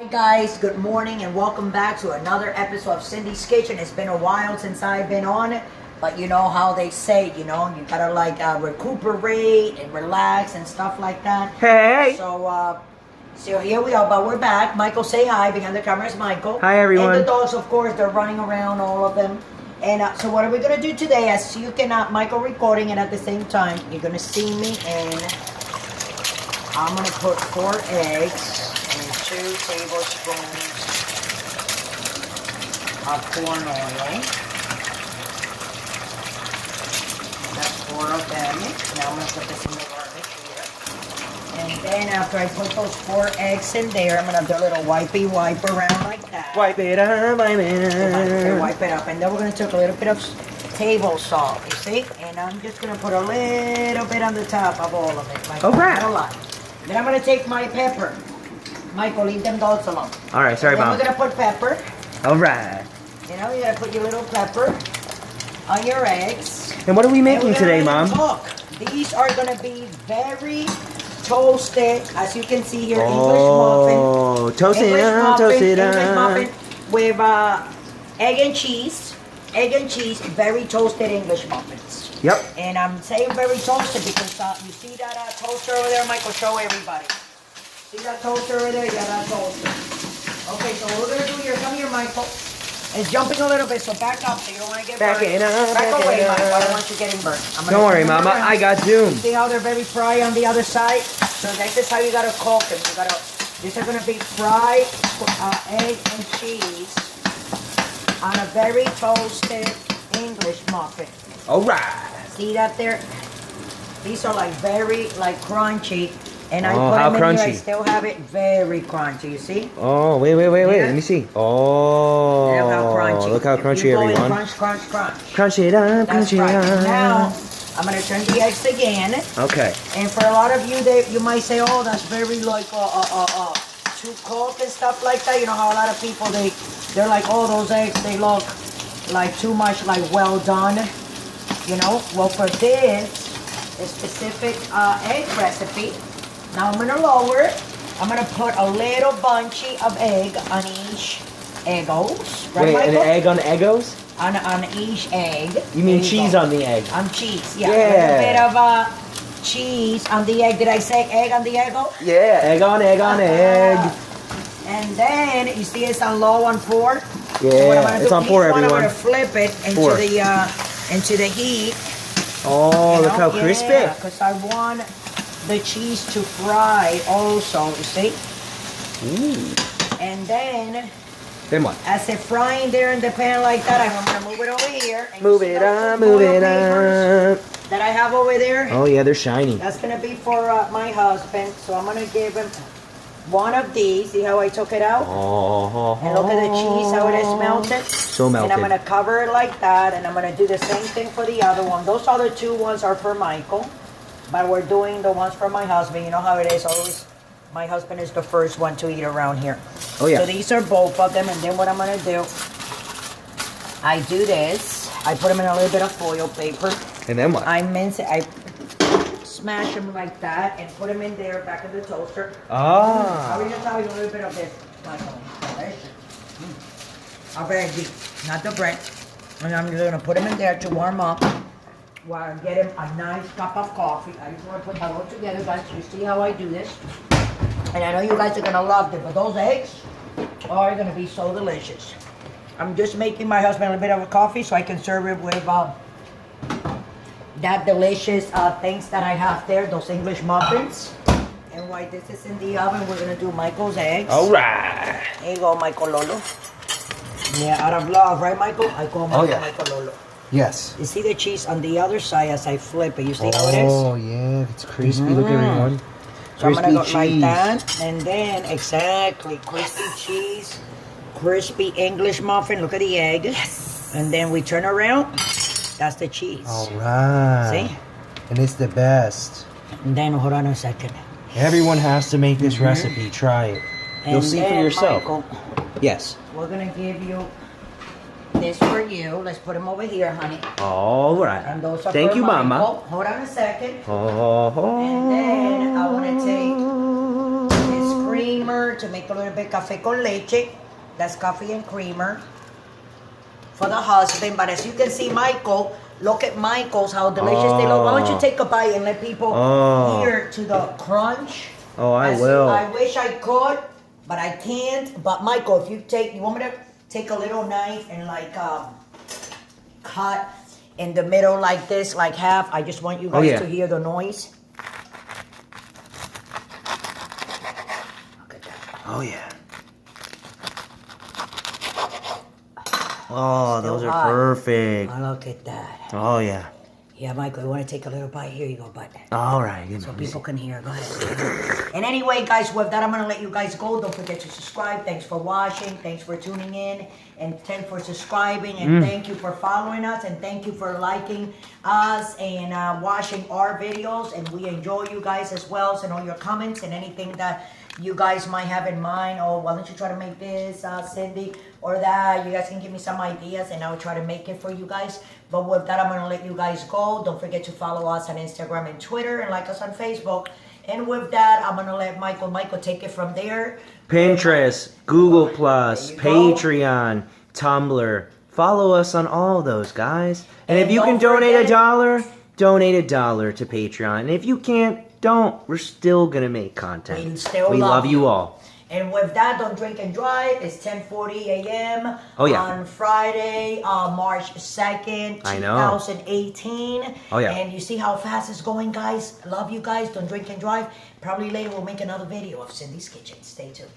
Hi guys, good morning and welcome back to another episode of Cindy's Kitchen. It's been a while since I've been on it, but you know how they say, you gotta recuperate and relax and stuff like that. Hey! So here we are, but we're back. Michael, say hi. Behind the camera is Michael. Hi everyone. And the dogs, of course, they're running around, all of them. And so what are we gonna do today? As you can, Michael recording, and at the same time, you're gonna see me, and I'm gonna put 4 eggs. 2 tablespoons of corn oil. That's 4 of them. Now I'm going to put this in the garnish here. And then after I put those 4 eggs in there, I'm going to do a little wipe around like that. Wipe it up, wipe it up. Wipe it up. And then we're going to take a little bit of table salt, you see? And I'm just going to put a little bit on the top of all of it. Like not a lot. Then I'm going to take my pepper. Michael, leave them dogs alone. All right, sorry, Mom. Mom. We're gonna put pepper. All right. You gotta put your little pepper on your eggs. And what are we making today, Mom? Cook. These are gonna be very toasted, as you can see here. English muffin. Oh, toasted English muffin with egg and cheese. Egg and cheese, very toasted English muffins. Yep. And I'm saying very toasted because you see that toaster over there, Michael? Show everybody. See that toaster over there? Yeah, that toaster. Okay, so what we're going to do here, come here, Michael. It's jumping a little bit, so back up so you don't want to get burned. Back away, Michael. I don't want you getting burned. Don't worry, Mama. I got Zoom. See how they're very fried on the other side? So this is how you got to cook them. These are going to be fried egg and cheese on a very toasted English muffin. All right. See that there? These are very crunchy. And I how put them in crunchy. here, I still have it very crunchy, you see? Oh, wait. Let me see. Oh, Look how crunchy. Look how crunchy, everyone. Crunch, crunch, crunch. Crunchy it up, That's crunchy right. it up. Now, I'm going to turn the eggs again. Okay. And for a lot of you, you might say, oh, that's very too cold and stuff like that. You know how a lot of people, they're like, oh, those eggs, they look like too much well done. Well, for this specific egg recipe, now I'm going to lower it. I'm going to put a little bunchy of egg on each Eggos. Right, wait, Michael? an egg on Eggos? On each egg. You mean cheese on the egg? On cheese, yeah. A little bit of cheese on the egg. Did I say egg on the Eggo? Yeah, egg on egg. And then, you see it's on low on 4? Yeah, so it's on 4, everyone. I'm going to flip it into the heat. Oh, look how crispy. Yeah, because I want the cheese to fry also, you see? Ooh. And then what? as it's frying there in the pan like that, I'm going to move it over here. And Move it up, move it up. That I have over there. Oh yeah, they're shiny. That's going to be for my husband. So I'm going to give him one of these. See how I took it out? Oh. And look at the cheese, how it is melted. So melted. And I'm going to cover it like that. And I'm going to do the same thing for the other one. Those other 2 ones are for Michael. But we're doing the ones for my husband. You know how it is always. My husband is the first one to eat around here. Oh, yeah. So these are both of them. And then what I'm going to do, I do this. I put them in a little bit of foil paper. And then what? I mince it. I smash them like that and put them in there back in the toaster. Ah. I will just tell you a little bit of this. I'll veggie, not the bread. And I'm just going to put them in there to warm up. While I get him a nice cup of coffee. I just want to put that all together, guys. You see how I do this? And I know you guys are going to love it, but those eggs are going to be so delicious. I'm just making my husband a little bit of a coffee so I can serve it with that delicious things that I have there, those English muffins. And while this is in the oven, we're going to do Michael's eggs. All right. There you go, Michael Lolo. Yeah, out of love, right, Michael? I call Michael Michael Lolo. Yes. You see the cheese on the other side as I flip it. You see how it is? Oh, yeah. It's crispy. Look, everyone. So I'm going to go like that. And then, exactly, crispy cheese, crispy English muffin. Look at the egg. Yes. And then we turn around. That's the cheese. All right. See? And it's the best. And then, hold on a second. Everyone has to make this recipe. Try it. You'll see for yourself. Michael, yes. We're going to give you this for you. Let's put them over here, honey. All right. And those are Thank for you, Michael. Mama. Hold on a second. Oh. And then I want to take this creamer to make a little bit café con leche. That's coffee and creamer for the husband. But as you can see, Michael, look at Michael's, how delicious they look. Why don't you take a bite and let people hear to the crunch? Oh, I will. I wish I could, but I can't. But Michael, if you want me to take a little knife and like cut in the middle like this, like half. I just want you guys to hear the noise. Look at that. Oh yeah. Oh, those are perfect. Oh, look at that. Oh yeah. Yeah, Michael, you want to take a little bite? Here you go, bud. All right. So people can hear. Go ahead. And anyway, guys, with that, I'm going to let you guys go. Don't forget to subscribe. Thanks for watching. Thanks for tuning in. And thanks for subscribing. And thank you for following us. And thank you for liking us and watching our videos. And we enjoy you guys as well. Send all your comments and anything that you guys might have in mind. Oh, why don't you try to make this, Cindy, or that? You guys can give me some ideas and I'll try to make it for you guys. But with that, I'm going to let you guys go. Don't forget to follow us on Instagram and Twitter and like us on Facebook. And with that, I'm going to let Michael take it from there. Pinterest, Google+, Patreon, Tumblr. Follow us on all those, guys. And if you can donate $1, donate $1 to Patreon. And if you can't, don't. We're still going to make content. We love you all. And with that, don't drink and drive. It's 10:40 a.m. On Friday, March 2nd, 2018. Oh, yeah. And you see how fast it's going, guys. Love you guys. Don't drink and drive. Probably later we'll make another video of Cindy's Kitchen. Stay tuned.